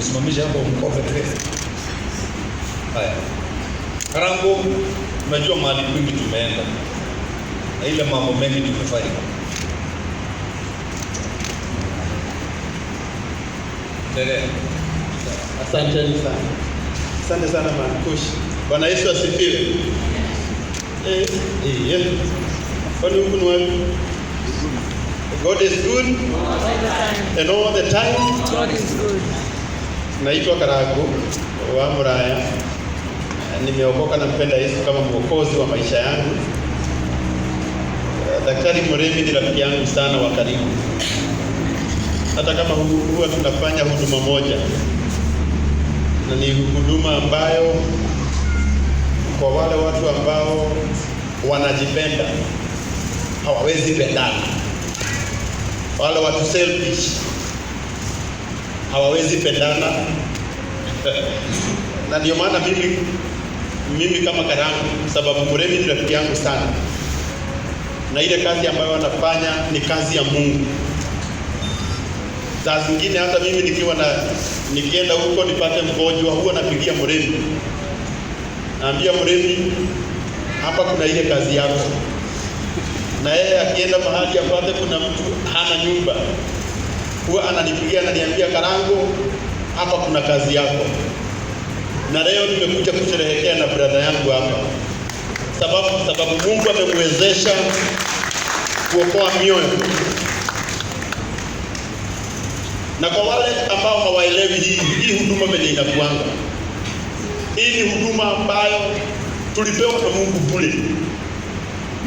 Tusimamishe hapo mkofe trefu. Haya. Karangu, unajua mahali kwingi tumeenda. Na ile mambo mengi tumefanya. Endelea. Asante sana. Asante sana Mankush. Bwana Yesu asifiwe. Kwani huku ni wapi? God is good and all the time. God is good. Naitwa Karangu wa Muraya. Nimeokoka na mpenda Yesu kama mwokozi wa maisha yangu. Daktari Muremi ni rafiki yangu sana wa karibu. Hata kama huwa tunafanya huduma moja. Na ni huduma ambayo kwa wale watu ambao wanajipenda hawawezi pendana. Wale watu selfish hawawezi pendana. Na ndio maana mimi kama Karangu, sababu Muremi ni rafiki yangu sana. Na ile kazi ambayo wanafanya ni kazi ya Mungu. Saa zingine hata mimi nikienda huko nipate mgonjwa, huwa napigia Muremi. Naambia Muremi, hapa kuna ile kazi yako. Na yeye akienda mahali apate kuna mtu hana nyumba, huwa ananipigia ananiambia, Karangu, hapa kuna kazi yako. Na leo nimekuja kusherehekea na brother yangu hapa. Sababu Mungu amemwezesha kuokoa mioyo. Na kwa wale ambao hawaelewi hii huduma vile inakuanga. Hii ni huduma ambayo tulipewa na Mungu bure.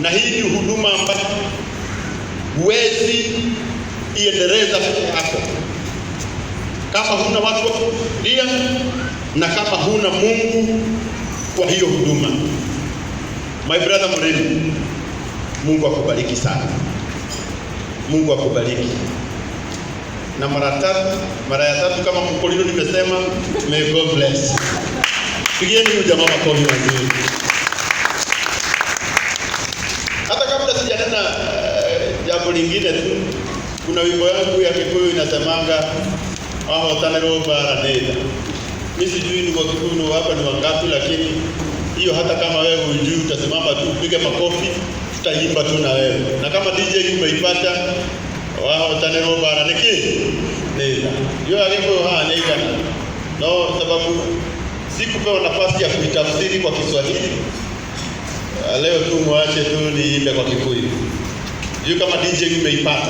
Na hii ni huduma ambayo huwezi iendeleza hapo kama huna watu wa kulia na kama huna Mungu kwa hiyo huduma. My brother Muremi, Mungu akubariki sana. Mungu akubariki. Na mara ya tatu kama mkolino nimesema, may God bless. Pigieni huyu jamaa makofi mazuri. Hata kabla sijanena jambo lingine tu, kuna wimbo yangu ya Kikuyu inasemanga aho tanero bara nenda. Mimi sijui ni kwa Kikuyu hapa ni wangapi, lakini hiyo hata kama wewe hujui utasimama tu upige makofi, tutaimba tu na wewe. Na kama DJ umeipata wao tanero bara niki nenda. Hiyo hapo nenda. No, sababu sikupewa nafasi ya kuitafsiri kwa Kiswahili. Leo tu mwache tu niimbe kwa Kikuyu. Hiyo kama DJ umeipata.